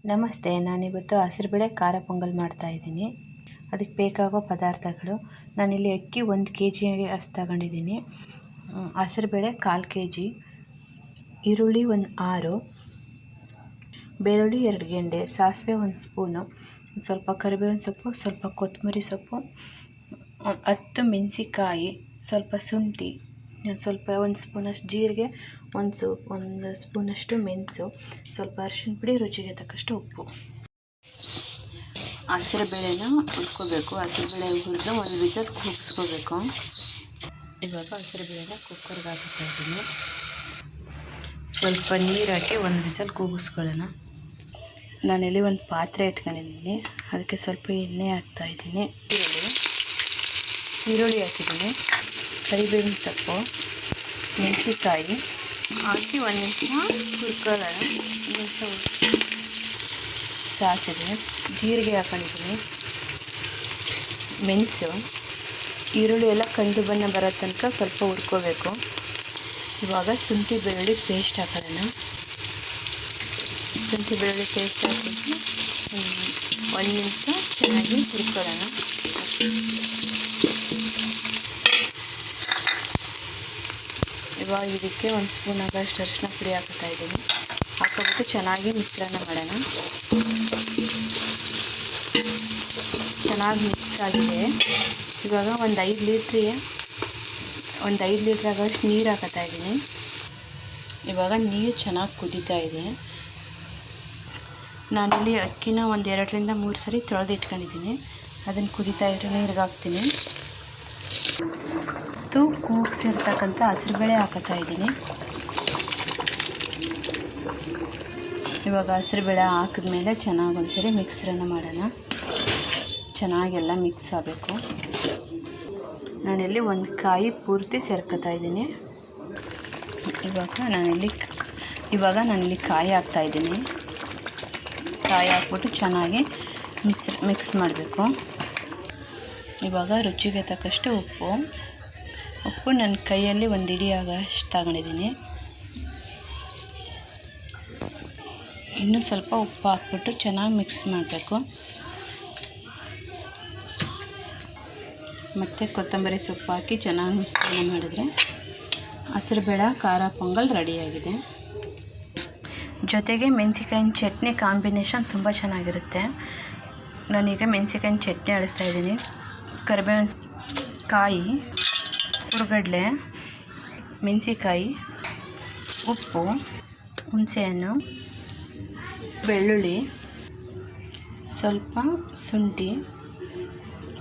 ನಮಸ್ತೆ, ನಾನಿವತ್ತು ಹಸಿರುಬೇಳೆ ಖಾರ ಪೊಂಗಲ್ ಮಾಡ್ತಾಯಿದ್ದೀನಿ. ಅದಕ್ಕೆ ಬೇಕಾಗೋ ಪದಾರ್ಥಗಳು, ನಾನಿಲ್ಲಿ ಅಕ್ಕಿ 1 kg ಅಷ್ಟು ತಗೊಂಡಿದ್ದೀನಿ. ಹಸಿರುಬೇಳೆ 1/4 kg, ಈರುಳ್ಳಿ 6, ಬೆಳ್ಳುಳ್ಳಿ 2 ಗೆಂಡೆ, ಸಾಸಿವೆ 1 ಸ್ಪೂನು, ಸ್ವಲ್ಪ ಕರಿಬೇವಿನ ಸೊಪ್ಪು, ಸ್ವಲ್ಪ ಕೊತ್ತಂಬರಿ ಸೊಪ್ಪು, 10 ಮೆಣಸಿಕಾಯಿ, ಸ್ವಲ್ಪ ಶುಂಠಿ, ಸ್ವಲ್ಪ 1 ಸ್ಪೂನಷ್ಟು ಜೀರಿಗೆ, 1 ಸ್ಪೂನಷ್ಟು ಮೆಣಸು, ಸ್ವಲ್ಪ ಅರಿಶಿನ ಪುಡಿ, ರುಚಿಗೆ ತಕ್ಕಷ್ಟು ಉಪ್ಪು. ಹಸಿರುಬೇಳೆನ ಹುರ್ಕೋಬೇಕು. ಹಸಿರುಬೇಳೆ ಹುರಿದು 1 ವಿಸಲ್ ಕೂಗಿಸ್ಕೋಬೇಕು. ಇವಾಗ ಹಸಿರುಬೇಳೆನ ಕುಕ್ಕರ್ಗೆ ಹಾಕ್ತಾ ಇದ್ದೀನಿ. ಸ್ವಲ್ಪ ನೀರು ಹಾಕಿ 1 ವಿಸಲ್ ಕೂಗಿಸ್ಕೊಳ್ಳೋಣ. ನಾನಿಲ್ಲಿ ಒಂದು ಪಾತ್ರೆ ಇಟ್ಕೊಂಡಿದ್ದೀನಿ. ಅದಕ್ಕೆ ಸ್ವಲ್ಪ ಎಣ್ಣೆ ಹಾಕ್ತಾಯಿದ್ದೀನಿ. ಈರುಳ್ಳಿ ಹಾಕಿದ್ದೀನಿ, ಕರಿಬೇವಿನ ಸೊಪ್ಪು, ಮೆಣಸಿಕಾಯಿ ಹಾಕಿ 1 ನಿಮಿಷ ಹುರ್ಕೊಳ್ಳೋಣ. ಸಾಸಿವೆ, ಜೀರಿಗೆ ಹಾಕೊಂಡಿದ್ದೀನಿ, ಮೆಣಸು, ಈರುಳ್ಳಿ ಎಲ್ಲ ಕಂದು ಬಣ್ಣ ಬರೋ ತನಕ ಸ್ವಲ್ಪ ಹುರ್ಕೋಬೇಕು. ಇವಾಗ ಶುಂಠಿ ಬೆಳ್ಳುಳ್ಳಿ ಪೇಸ್ಟ್ ಹಾಕೋಣ. ಶುಂಠಿ ಬೆಳ್ಳುಳ್ಳಿ ಪೇಸ್ಟ್ ಹಾಕಿಬಿಟ್ಟು 1 ನಿಮಿಷ ಚೆನ್ನಾಗಿ ಹುರ್ಕೊಳ್ಳೋಣ. ಇವಾಗ ಇದಕ್ಕೆ 1 ಸ್ಪೂನ್ ಆಗೋಷ್ಟು ಅರಿಶಿನ ಪುಡಿ ಹಾಕ್ತಾ ಇದ್ದೀನಿ. ಹಾಕೋಬಿಟ್ಟು ಚೆನ್ನಾಗಿ ಮಿಶ್ರಣ ಮಾಡೋಣ. ಚೆನ್ನಾಗಿ ಮಿಕ್ಸ್ ಆಗಿದೆ. ಇವಾಗ ಒಂದು 5 ಲೀಟ್ರ್ ಆಗೋಷ್ಟು ನೀರು ಹಾಕ್ತಾ ಇದ್ದೀನಿ. ಇವಾಗ ನೀರು ಚೆನ್ನಾಗಿ ಕುದೀತಾ ಇದೆ. ನಾನಿಲ್ಲಿ ಅಕ್ಕಿನ 1 2 3 ಸರಿ ತೊಳೆದು ಇಟ್ಕೊಂಡಿದ್ದೀನಿ. ಅದನ್ನು ಕುದೀತಾ ಇರೋ ನೀರಿಗೆ ಹಾಕ್ತೀನಿ. ಕೂಗಿಸಿರ್ತಕ್ಕಂಥ ಹಸಿರುಬೇಳೆ ಹಾಕ್ತಾ ಇದ್ದೀನಿ. ಇವಾಗ ಹಸಿರುಬೇಳೆ ಹಾಕಿದ್ಮೇಲೆ ಚೆನ್ನಾಗಿ ಒಂದ್ಸರಿ ಮಿಕ್ಸ್ರನ್ನ ಮಾಡೋಣ. ಚೆನ್ನಾಗೆಲ್ಲ ಮಿಕ್ಸ್ ಆಗಬೇಕು. ನಾನಿಲ್ಲಿ 1 ಕಾಯಿ ಪೂರ್ತಿ ಸೇರ್ಕೊತಾ ಇದ್ದೀನಿ. ಇವಾಗ ನಾನಿಲ್ಲಿ ಕಾಯಿ ಹಾಕ್ತಾಯಿದ್ದೀನಿ. ಕಾಯಿ ಹಾಕ್ಬಿಟ್ಟು ಚೆನ್ನಾಗಿ ಮಿಕ್ಸ್ ಮಾಡಬೇಕು. ಇವಾಗ ರುಚಿಗೆ ತಕ್ಕಷ್ಟು ಉಪ್ಪು ನನ್ನ ಕೈಯಲ್ಲಿ 1 ಹಿಡಿ ಆಗೋಷ್ಟು ತಗೊಂಡಿದ್ದೀನಿ. ಇನ್ನೂ ಸ್ವಲ್ಪ ಉಪ್ಪು ಹಾಕ್ಬಿಟ್ಟು ಚೆನ್ನಾಗಿ ಮಿಕ್ಸ್ ಮಾಡಬೇಕು. ಮತ್ತು ಕೊತ್ತಂಬರಿ ಸೊಪ್ಪು ಹಾಕಿ ಚೆನ್ನಾಗಿ ಮಿಶ್ರಣ ಮಾಡಿದರೆ ಹಸಿರುಬೇಳೆ ಖಾರ ಪೊಂಗಲ್ ರೆಡಿಯಾಗಿದೆ. ಜೊತೆಗೆ ಮೆಣಸಿಕಾಯಿನ ಚಟ್ನಿ ಕಾಂಬಿನೇಷನ್ ತುಂಬ ಚೆನ್ನಾಗಿರುತ್ತೆ. ನಾನೀಗ ಮೆಣಸಿಕಾಯಿನ ಚಟ್ನಿ ಅಳಿಸ್ತಾ ಇದ್ದೀನಿ. ಕರಿಬೇವಿನ ಕಾಯಿ, ಹುರ್ಗಡ್ಲೆ, ಮೆಣಸಿಕಾಯಿ, ಉಪ್ಪು, ಹುಣಸೆಹಣ್ಣು, ಬೆಳ್ಳುಳ್ಳಿ, ಸ್ವಲ್ಪ ಶುಂಠಿ,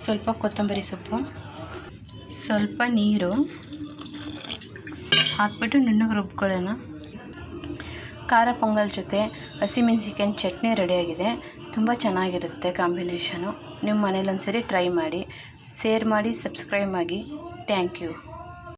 ಸ್ವಲ್ಪ ಕೊತ್ತಂಬರಿ ಸೊಪ್ಪು, ಸ್ವಲ್ಪ ನೀರು ಹಾಕ್ಬಿಟ್ಟು ನುಣ್ಣಗೆ ರುಬ್ಕೊಳ್ಳೋಣ. ಖಾರ ಪೊಂಗಲ್ ಜೊತೆ ಹಸಿಮೆಣಸಿಕಾಯಿನ ಚಟ್ನಿ ರೆಡಿಯಾಗಿದೆ. ತುಂಬ ಚೆನ್ನಾಗಿರುತ್ತೆ ಕಾಂಬಿನೇಷನು. ನಿಮ್ಮ ಮನೇಲಿ ಒಂದ್ಸರಿ ಟ್ರೈ ಮಾಡಿ, ಶೇರ್ ಮಾಡಿ, ಸಬ್ಸ್ಕ್ರೈಬ್ ಆಗಿ. Thank you.